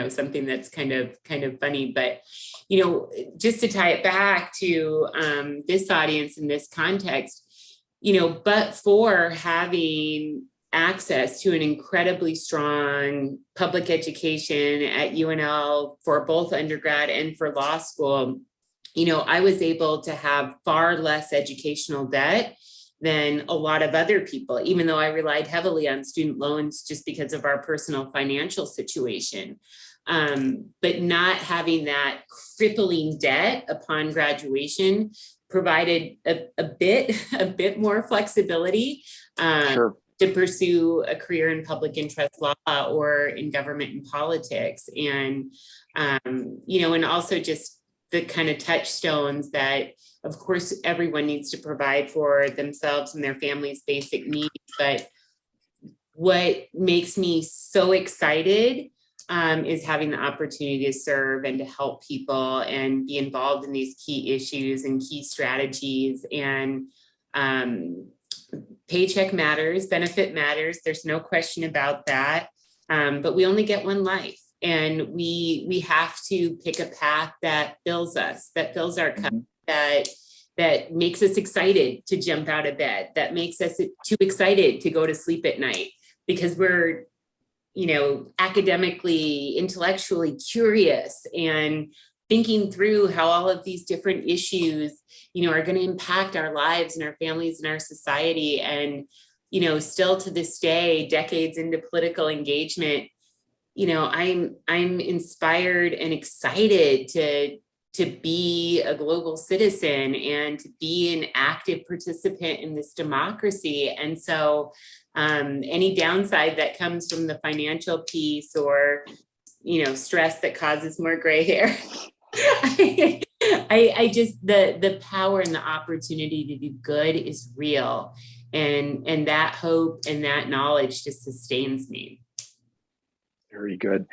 something that's kind of funny, but, just to tie it back to this audience in this context, but for having access to an incredibly strong public education at UNL for both undergrad and for law school, I was able to have far less educational debt than a lot of other people, even though I relied heavily on student loans just because of our personal financial situation. But not having that crippling debt upon graduation provided a bit more flexibility to pursue a career in public interest law or in government and politics. And, and also just the kind of touchstones that, of course, everyone needs to provide for themselves and their family's basic needs. But what makes me so excited is having the opportunity to serve and to help people and be involved in these key issues and key strategies. And paycheck matters, benefit matters. There's no question about that. But we only get one life. And we have to pick a path that fills us, that fills our cup, that makes us excited to jump out of bed, that makes us too excited to go to sleep at night because we're, academically, intellectually curious and thinking through how all of these different issues, are going to impact our lives and our families and our society. And, still to this day, decades into political engagement, I'm inspired and excited to be a global citizen and to be an active participant in this democracy. And so any downside that comes from the financial piece or, stress that causes more gray hair, I just, the power and the opportunity to do good is real. And that hope and that knowledge just sustains me. Very good.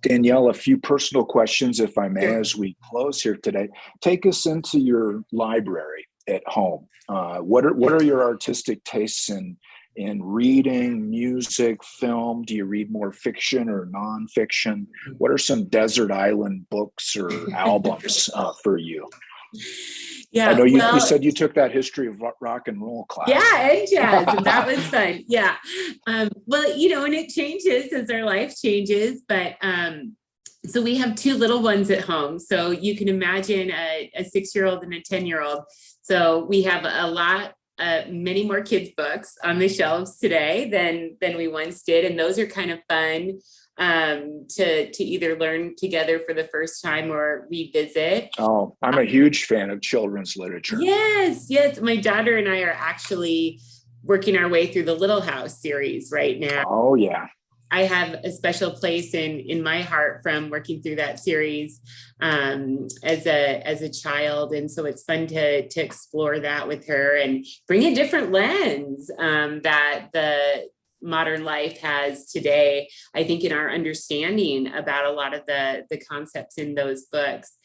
Danielle, a few personal questions, if I may, as we close here today. Take us into your library at home. What are your artistic tastes in reading, music, film? Do you read more fiction or nonfiction? What are some desert island books or albums for you? Yeah, I know you said you took that history of rock and roll class. Yeah, and jazz, and that was fun. Yeah. And it changes as our life changes, but so we have two little ones at home. So you can imagine a 6-year-old and a 10-year-old. So we have many more kids' books on the shelves today than we once did. And those are kind of fun to either learn together for the first time or revisit. Oh, I'm a huge fan of children's literature. Yes. My daughter and I are actually working our way through the Little House series right now. Oh, yeah. I have a special place in my heart from working through that series as a child. And so it's fun to explore that with her and bring a different lens that the modern life has today, I think, in our understanding about a lot of the concepts in those books.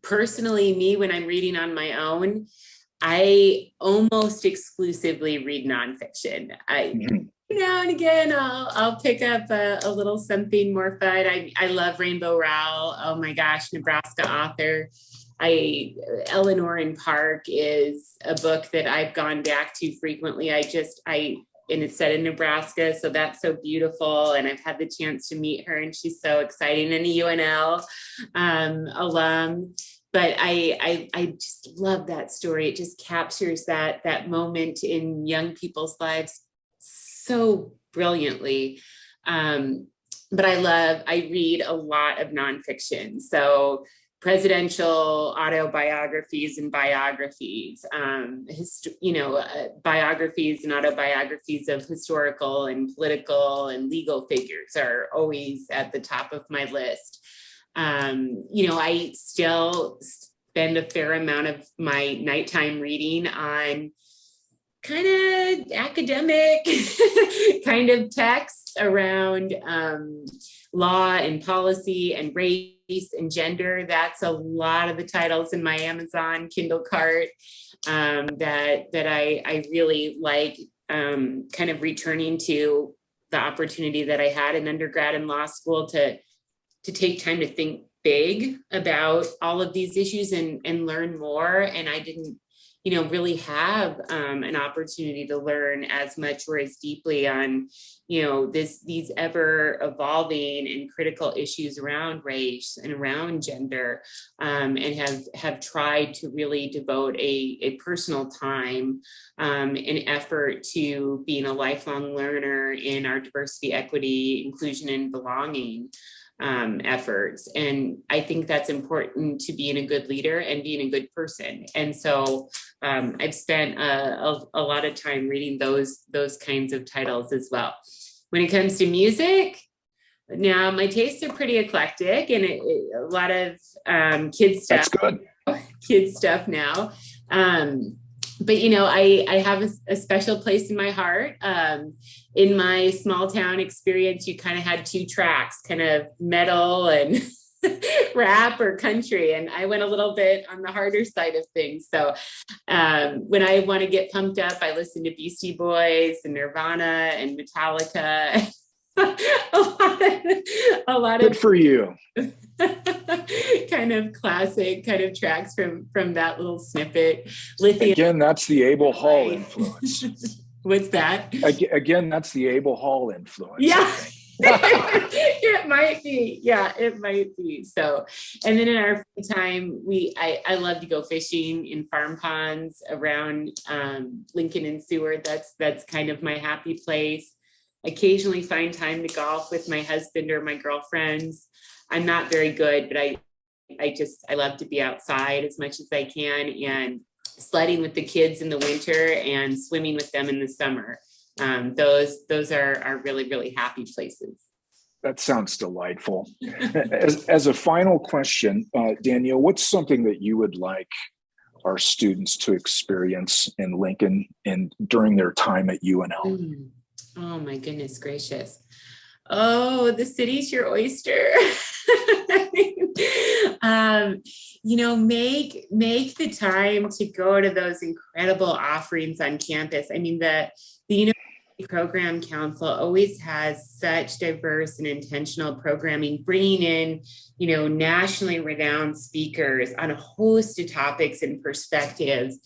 Personally, me, when I'm reading on my own, I almost exclusively read nonfiction. Now and again, I'll pick up a little something more fun. I love Rainbow Rowell. Oh my gosh, Nebraska author. Eleanor in Park is a book that I've gone back to frequently. And it's set in Nebraska, so that's so beautiful. And I've had the chance to meet her, and she's so exciting. And a UNL alum. But I just love that story. It just captures that moment in young people's lives so brilliantly. But I read a lot of nonfiction. So presidential autobiographies and biographies, biographies and autobiographies of historical and political and legal figures are always at the top of my list. I still spend a fair amount of my nighttime reading on kind of academic kind of texts around law and policy and race and gender. That's a lot of the titles in my Amazon Kindle cart that I really like, kind of returning to the opportunity that I had in undergrad and law school to take time to think big about all of these issues and learn more. And I didn't, really have an opportunity to learn as much or as deeply on, these ever evolving and critical issues around race and around gender, and have tried to really devote a personal time and effort to being a lifelong learner in our diversity, equity, inclusion, and belonging efforts. And I think that's important to being a good leader and being a good person. And so I've spent a lot of time reading those kinds of titles as well. When it comes to music, now my tastes are pretty eclectic, and a lot of kids stuff. That's good. Kids stuff now. But, I have a special place in my heart. In my small town experience, you kind of had two tracks, kind of metal and rap or country. And I went a little bit on the harder side of things. So when I want to get pumped up, I listen to Beastie Boys and Nirvana and Metallica. a lot Good of for you. kind of classic kind of tracks from that little snippet. Lithium. Again, that's the Abel Hall influence. What's that? Again, that's the Abel Hall influence. Yeah. It might be. Yeah, it might be. So, and then in our free time, I love to go fishing in farm ponds around Lincoln and Seward. That's kind of my happy place. Occasionally find time to golf with my husband or my girlfriends. I'm not very good, but I love to be outside as much as I can, and sledding with the kids in the winter and swimming with them in the summer. Those are really, really happy places. That sounds delightful. As a final question, Danielle, what's something that you would like our students to experience in Lincoln and during their time at UNL? Oh my goodness gracious. Oh, the city's your oyster. Make the time to go to those incredible offerings on campus. I mean, the University Program Council always has such diverse and intentional programming, bringing in, nationally renowned speakers on a host of topics and perspectives.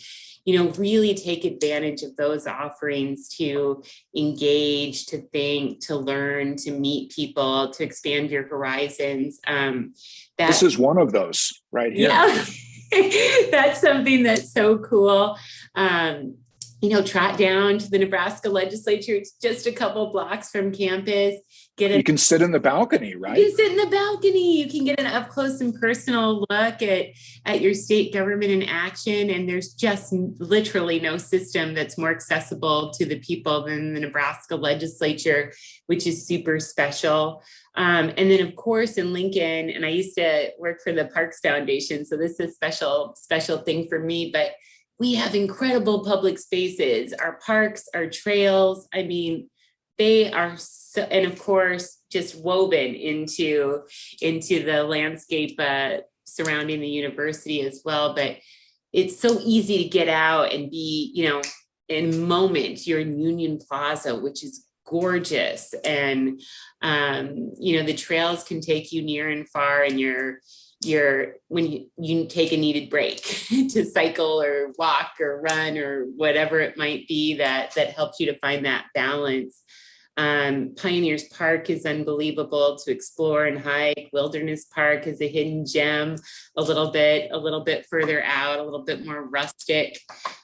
Really take advantage of those offerings to engage, to think, to learn, to meet people, to expand your horizons. This is one of those right here. Yeah, that's something that's so cool. Trot down to the Nebraska Legislature. It's just a couple blocks from campus. You can sit in the balcony, right? You can sit in the balcony. You can get an up close and personal look at your state government in action. And there's just literally no system that's more accessible to the people than the Nebraska Legislature, which is super special. And then, of course, in Lincoln, and I used to work for the Parks Foundation, so this is a special thing for me, but we have incredible public spaces, our parks, our trails. I mean, they are so, and of course, just woven into the landscape surrounding the university as well. But it's so easy to get out and be, in a moment, you're in Union Plaza, which is gorgeous. And, the trails can take you near and far, and when you take a needed break to cycle or walk or run or whatever it might be that helps you to find that balance. Pioneers Park is unbelievable to explore and hike. Wilderness Park is a hidden gem, a little bit further out, a little bit more rustic.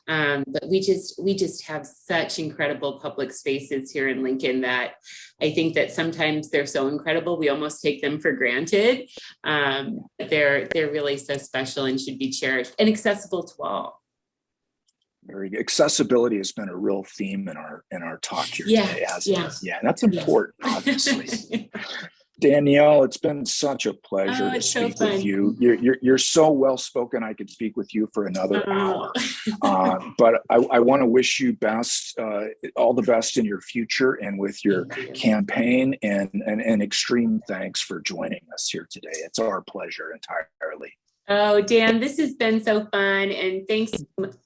But we just have such incredible public spaces here in Lincoln that I think that sometimes they're so incredible, we almost take them for granted. They're really so special and should be cherished and accessible to all. Very good. Accessibility has been a real theme in our talk here today, hasn't it? Yeah, that's important, obviously. Danielle, it's been such a pleasure to speak with you. You're so well spoken. I could speak with you for another hour. But I want to wish you all the best in your future and with your campaign, and extreme thanks for joining us here today. It's our pleasure entirely. Oh, Dan, this has been so fun. And thanks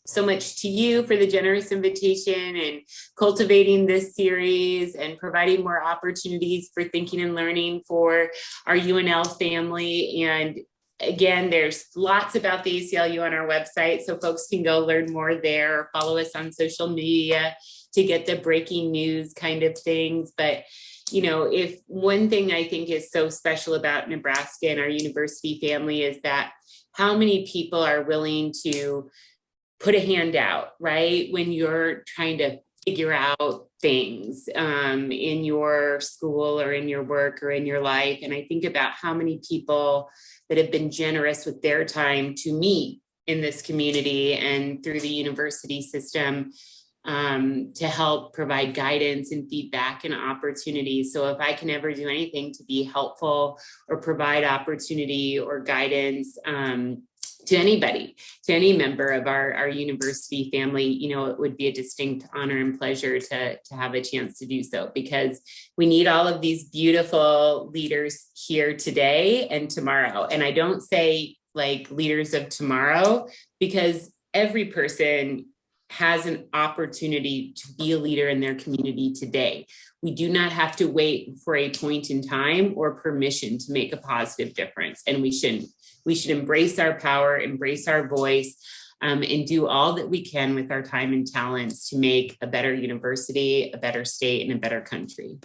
so much to you for the generous invitation and cultivating this series and providing more opportunities for thinking and learning for our UNL family. And again, there's lots about the ACLU on our website, so folks can go learn more there, or follow us on social media to get the breaking news kind of things. But if one thing I think is so special about Nebraska and our university family is that how many people are willing to put a hand out, right? When you're trying to figure out things in your school or in your work or in your life. And I think about how many people that have been generous with their time to me in this community and through the university system to help provide guidance and feedback and opportunities. So if I can ever do anything to be helpful or provide opportunity or guidance to anybody, to any member of our university family, it would be a distinct honor and pleasure to have a chance to do so, because we need all of these beautiful leaders here today and tomorrow. And I don't say like leaders of tomorrow, because every person has an opportunity to be a leader in their community today. We do not have to wait for a point in time or permission to make a positive difference. And we shouldn't. We should embrace our power, embrace our voice, and do all that we can with our time and talents to make a better university, a better state, and a better country.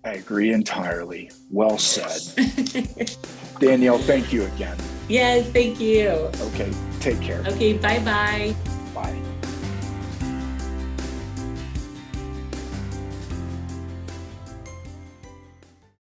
I agree entirely. Well said. Danielle, thank you again. Yes, thank you. Okay, take care. Okay, bye-bye.